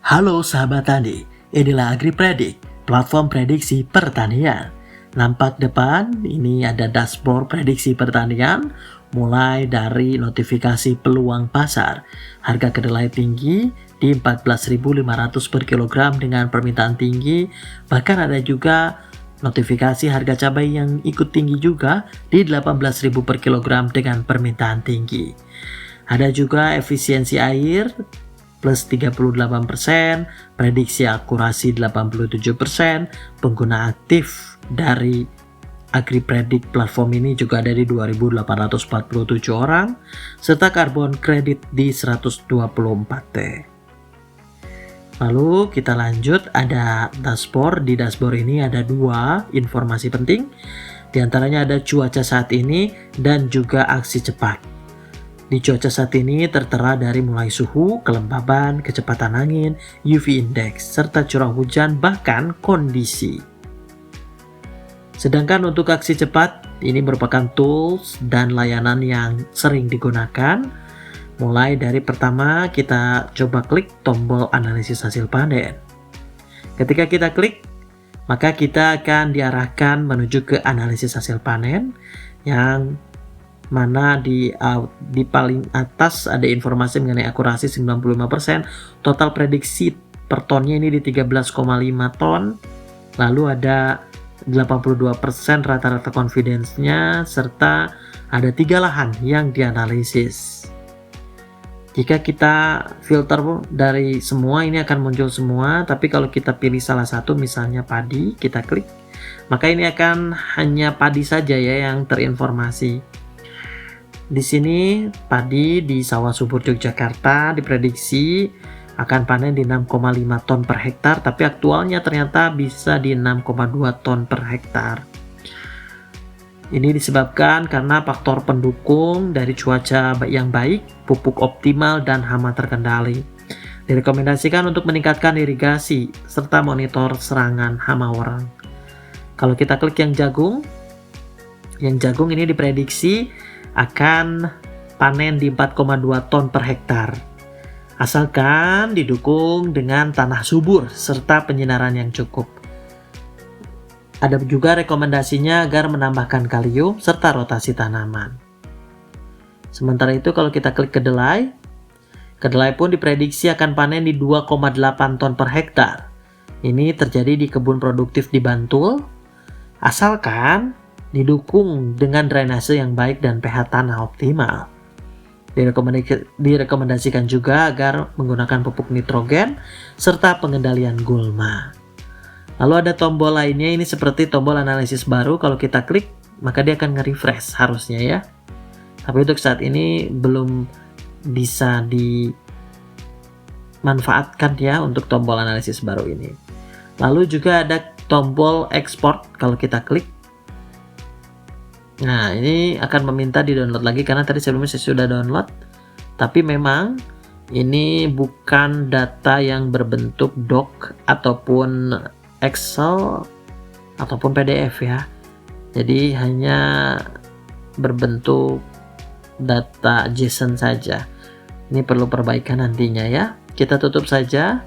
Halo sahabat tani, inilah AgriPredict, platform prediksi pertanian. Nampak depan, ini ada dashboard prediksi pertanian, mulai dari notifikasi peluang pasar. Harga kedelai tinggi di 14.500 per kilogram dengan permintaan tinggi, bahkan ada juga notifikasi harga cabai yang ikut tinggi juga di 18.000 per kilogram dengan permintaan tinggi. Ada juga efisiensi air plus 38%, prediksi akurasi 87%, pengguna aktif dari AgriPredict platform ini juga ada di 2.847 orang, serta karbon kredit di 124T. Lalu kita lanjut, ada dashboard. Di dashboard ini ada dua informasi penting, di antaranya ada cuaca saat ini dan juga aksi cepat. Di cuaca saat ini tertera dari mulai suhu, kelembaban, kecepatan angin, UV index, serta curah hujan bahkan kondisi. Sedangkan untuk aksi cepat, ini merupakan tools dan layanan yang sering digunakan. Mulai dari pertama kita coba klik tombol analisis hasil panen. Ketika kita klik, maka kita akan diarahkan menuju ke analisis hasil panen yang mana di paling atas ada informasi mengenai akurasi 95%, total prediksi per tonnya ini di 13,5 ton, lalu ada 82% rata-rata confidence-nya, serta ada 3 lahan yang dianalisis. Jika kita filter dari semua, ini akan muncul semua, tapi kalau kita pilih salah satu, misalnya padi, kita klik, maka ini akan hanya padi saja ya yang terinformasi. Di sini padi di sawah subur Yogyakarta diprediksi akan panen di 6,5 ton per hektar, tapi aktualnya ternyata bisa di 6,2 ton per hektar. Ini disebabkan karena faktor pendukung dari cuaca yang baik, pupuk optimal, dan hama terkendali. Direkomendasikan untuk meningkatkan irigasi serta monitor serangan hama warang. Kalau kita klik yang jagung ini diprediksi akan panen di 4,2 ton per hektar, asalkan didukung dengan tanah subur serta penyinaran yang cukup. Ada juga rekomendasinya agar menambahkan kalium serta rotasi tanaman. Sementara itu kalau kita klik kedelai pun diprediksi akan panen di 2,8 ton per hektar. Ini terjadi di kebun produktif di Bantul, asalkan didukung dengan drainase yang baik dan pH tanah optimal. Direkomendasikan juga agar menggunakan pupuk nitrogen serta pengendalian gulma. Lalu ada tombol lainnya, ini seperti tombol analisis baru. Kalau kita klik, maka dia akan nge-refresh harusnya ya. Tapi untuk saat ini belum bisa dimanfaatkan ya untuk tombol analisis baru ini. Lalu juga ada tombol export. Kalau kita klik, nah, ini akan meminta di-download lagi karena tadi sebelumnya saya sudah download. Tapi memang ini bukan data yang berbentuk doc ataupun Excel ataupun PDF ya. Jadi hanya berbentuk data JSON saja. Ini perlu perbaikan nantinya ya. Kita tutup saja.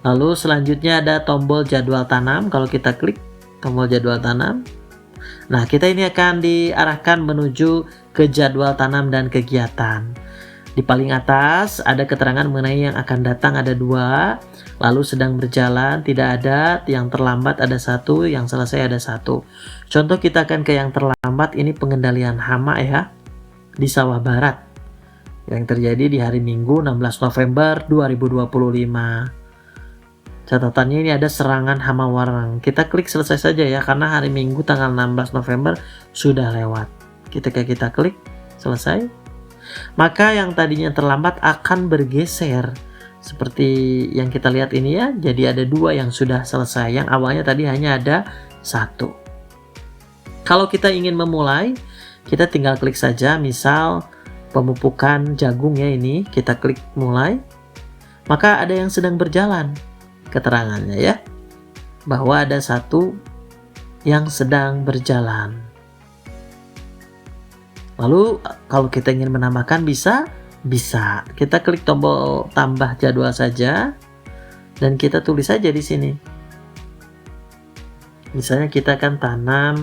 Lalu selanjutnya ada tombol jadwal tanam. Kalau kita klik tombol jadwal tanam, nah, kita ini akan diarahkan menuju ke jadwal tanam dan kegiatan. Di paling atas ada keterangan mengenai yang akan datang ada 2, lalu sedang berjalan tidak ada, yang terlambat ada 1, yang selesai ada 1. Contoh kita akan ke yang terlambat, ini pengendalian hama ya di sawah barat yang terjadi di hari Minggu 16 November 2025. Catatannya ini ada serangan hama warang. Kita klik selesai saja ya, karena hari Minggu tanggal 16 November sudah lewat. Ketika kita klik selesai, maka yang tadinya terlambat akan bergeser. Seperti yang kita lihat ini ya, jadi ada 2 yang sudah selesai. Yang awalnya tadi hanya ada 1. Kalau kita ingin memulai, kita tinggal klik saja, misal pemupukan jagung ya ini, kita klik mulai. Maka ada yang sedang berjalan. Keterangannya ya, bahwa ada 1 yang sedang berjalan. Lalu kalau kita ingin menambahkan bisa Bisa, kita klik tombol tambah jadwal saja dan kita tulis saja di sini. Misalnya kita akan tanam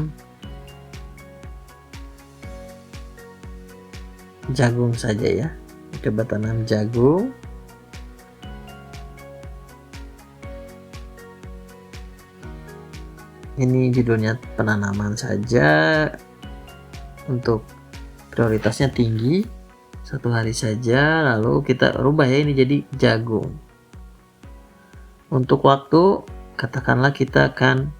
jagung saja ya. Coba tanam jagung. Ini judulnya penanaman saja, untuk prioritasnya tinggi, 1 hari saja, lalu kita rubah ya ini jadi jagung. Untuk waktu katakanlah kita akan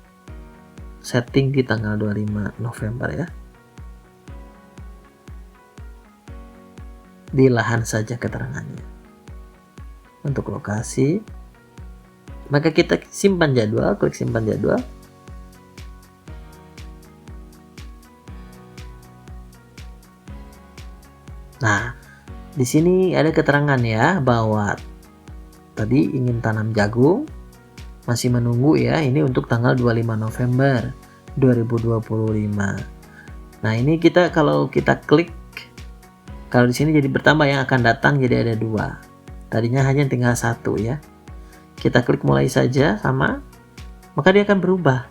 setting di tanggal 25 November ya. Di lahan saja keterangannya. Untuk lokasi, maka kita simpan jadwal, klik simpan jadwal. Nah, di sini ada keterangan ya bahwa tadi ingin tanam jagung, masih menunggu ya, ini untuk tanggal 25 November 2025. Nah, ini kita kalau kita klik, kalau di sini jadi bertambah yang akan datang jadi ada 2. Tadinya hanya tinggal 1 ya. Kita klik mulai saja sama, maka dia akan berubah.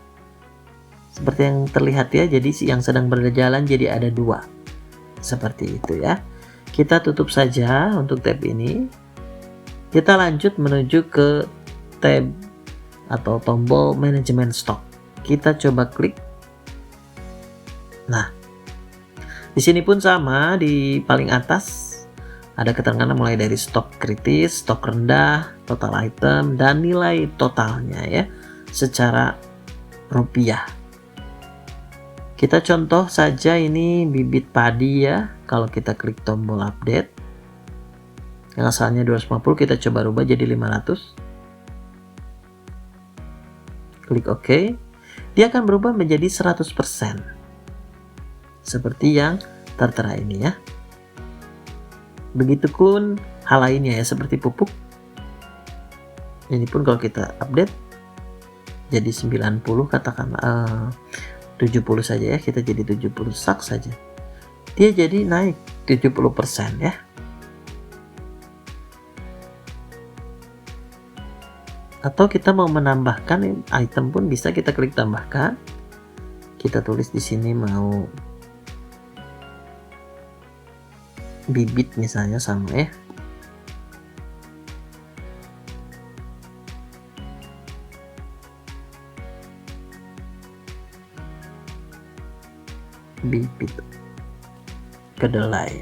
Seperti yang terlihat ya, jadi yang sedang berjalan jadi ada 2. Seperti itu ya. Kita tutup saja untuk tab ini. Kita lanjut menuju ke tab atau tombol manajemen stok. Kita coba klik. Nah, di sini pun sama, di paling atas ada keterangan mulai dari stok kritis, stok rendah, total item, dan nilai totalnya ya secara rupiah. Kita contoh saja ini bibit padi ya. Kalau kita klik tombol update, yang asalnya 250 kita coba rubah jadi 500. Klik OK. Dia akan berubah menjadi 100%. Seperti yang tertera ini ya. Begitupun hal lainnya ya, seperti pupuk. Ini pun kalau kita update jadi 90 katakanlah 70 saja ya, kita jadi 70 sak saja. Dia jadi naik 70% ya. Atau kita mau menambahkan item pun bisa, kita klik tambahkan. Kita tulis di sini mau bibit misalnya sama ya. Bibit kedelai.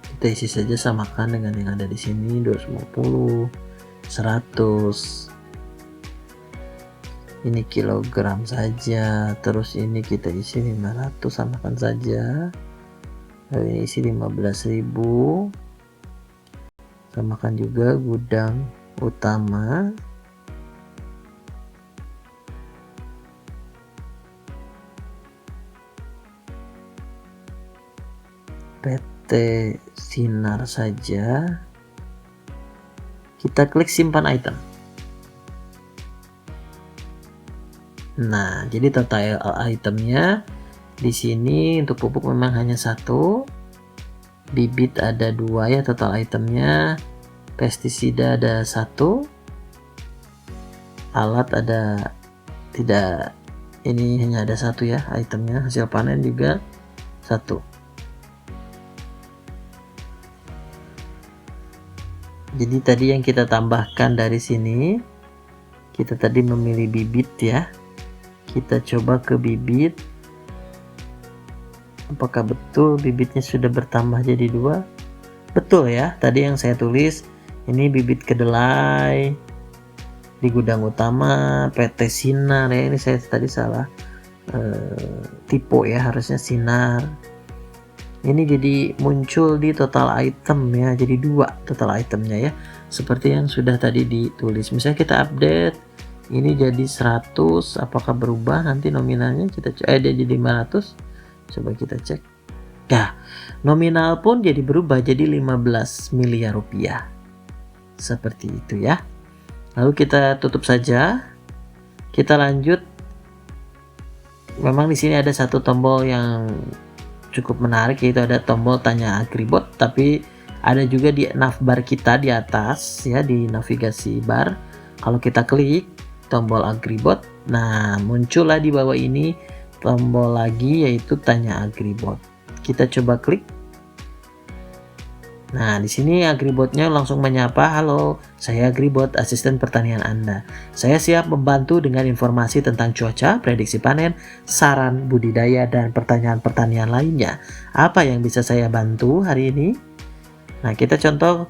Kita isi saja, samakan dengan yang ada di sini 250, 100. Ini kilogram saja, terus ini kita isi 500, samakan saja. Lalu ini isi 15.000, samakan juga gudang utama. PT Sinar saja. Kita klik simpan item. Nah, jadi total itemnya di sini untuk pupuk memang hanya 1, bibit ada 2 ya total itemnya, pestisida ada 1, alat ada tidak, ini hanya ada 1 ya itemnya, hasil panen juga 1. Jadi tadi yang kita tambahkan dari sini, kita tadi memilih bibit ya. Kita coba ke bibit. Apakah betul bibitnya sudah bertambah jadi 2? Betul ya, tadi yang saya tulis ini bibit kedelai di gudang utama PT Sinar ya. Ini saya tadi salah tipe ya, harusnya Sinar. Ini jadi muncul di total item ya, jadi 2 total itemnya ya, seperti yang sudah tadi ditulis. Misalnya kita update, ini jadi 100, apakah berubah nanti nominalnya? Kita dia jadi 500, coba kita cek. Nah, nominal pun jadi berubah jadi 15 miliar rupiah, seperti itu ya. Lalu kita tutup saja, kita lanjut memang di sini ada satu tombol yang cukup menarik, yaitu ada tombol tanya Agribot, tapi ada juga di navbar kita di atas ya, di navigasi bar. Kalau kita klik tombol Agribot, nah muncullah di bawah ini tombol lagi yaitu tanya Agribot. Kita coba klik. Nah, di sini Agribotnya langsung menyapa, "Halo, saya Agribot, asisten pertanian Anda. Saya siap membantu dengan informasi tentang cuaca, prediksi panen, saran budidaya, dan pertanyaan-pertanian lainnya. Apa yang bisa saya bantu hari ini?" Nah, kita contoh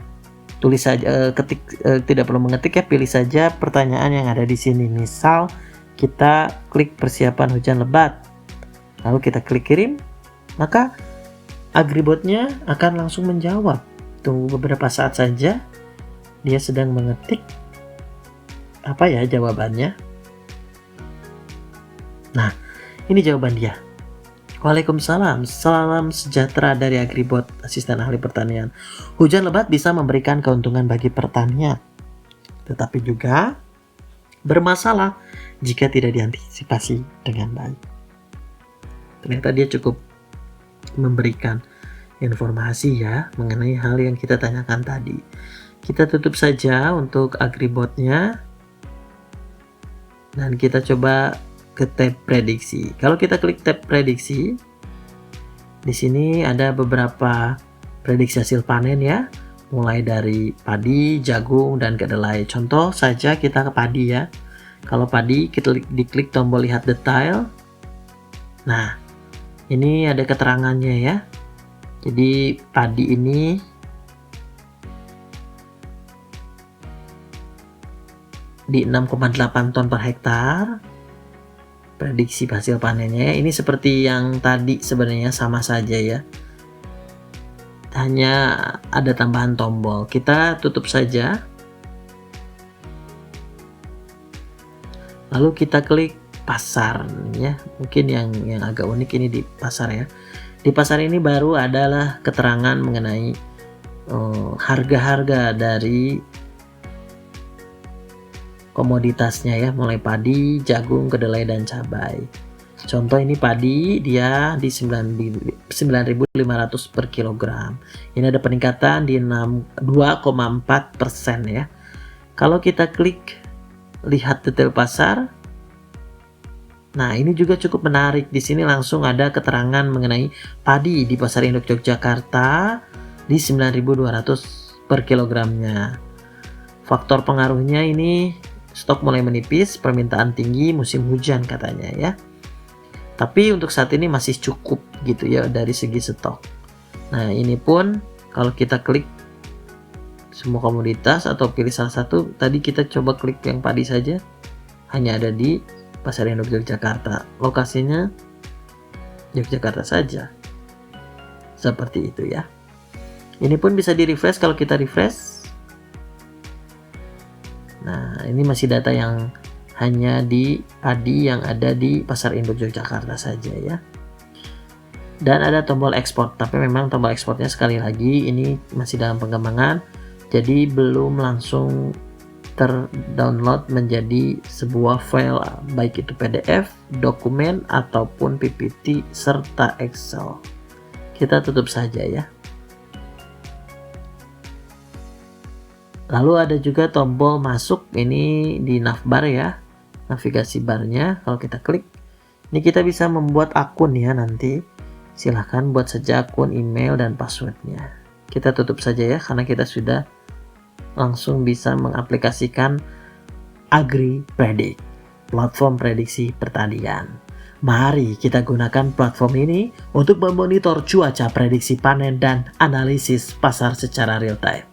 tulis saja, ketik, tidak perlu mengetik ya, pilih saja pertanyaan yang ada di sini. Misal kita klik persiapan hujan lebat, lalu kita klik kirim, maka Agribotnya akan langsung menjawab. Tunggu beberapa saat saja, dia sedang mengetik apa ya jawabannya. Nah, ini jawaban dia. "Waalaikumsalam, salam sejahtera dari Agribot, asisten ahli pertanian. Hujan lebat bisa memberikan keuntungan bagi pertanian, tetapi juga bermasalah jika tidak diantisipasi dengan baik." Ternyata dia cukup memberikan informasi ya mengenai hal yang kita tanyakan tadi. Kita tutup saja untuk Agribotnya dan kita coba ke tab prediksi. Kalau kita klik tab prediksi, di sini ada beberapa prediksi hasil panen ya, mulai dari padi, jagung, dan kedelai. Contoh saja kita ke padi ya. Kalau padi, kita diklik tombol lihat detail. Nah, ini ada keterangannya ya. Jadi padi ini di 6,8 ton per hektar. Prediksi hasil panennya ini seperti yang tadi, sebenarnya sama saja ya. Hanya ada tambahan tombol. Kita tutup saja. Lalu kita klik pasar ya. Mungkin yang agak unik ini di pasar ya. Di pasar ini baru adalah keterangan mengenai harga-harga dari komoditasnya ya, mulai padi, jagung, kedelai, dan cabai. Contoh ini padi, dia di 9.500 per kilogram. Ini ada peningkatan di 2,4% ya. Kalau kita klik lihat detail pasar, nah ini juga cukup menarik. Di sini langsung ada keterangan mengenai padi di Pasar Induk Yogyakarta di 9.200 per kilogramnya. Faktor pengaruhnya ini stok mulai menipis, permintaan tinggi, musim hujan katanya ya. Tapi untuk saat ini masih cukup gitu ya dari segi stok. Nah ini pun kalau kita klik semua komoditas atau pilih salah satu, tadi kita coba klik yang padi saja, hanya ada di Pasar Induk Yogyakarta. Lokasinya Yogyakarta saja. Seperti itu ya. Ini pun bisa di refresh kalau kita refresh. Nah, ini masih data yang hanya di padi yang ada di Pasar Induk Yogyakarta saja ya. Dan ada tombol ekspor, tapi memang tombol ekspornya sekali lagi ini masih dalam pengembangan. Jadi belum langsung terdownload menjadi sebuah file, baik itu PDF, dokumen, ataupun PPT serta Excel. Kita tutup saja ya. Lalu ada juga tombol masuk, ini di navbar ya, navigasi barnya. Kalau kita klik, ini kita bisa membuat akun ya nanti. Silahkan buat saja akun, email, dan passwordnya. Kita tutup saja ya, karena kita sudah langsung bisa mengaplikasikan AgriPredict, platform prediksi pertanian. Mari kita gunakan platform ini untuk memonitor cuaca, prediksi panen, dan analisis pasar secara real time.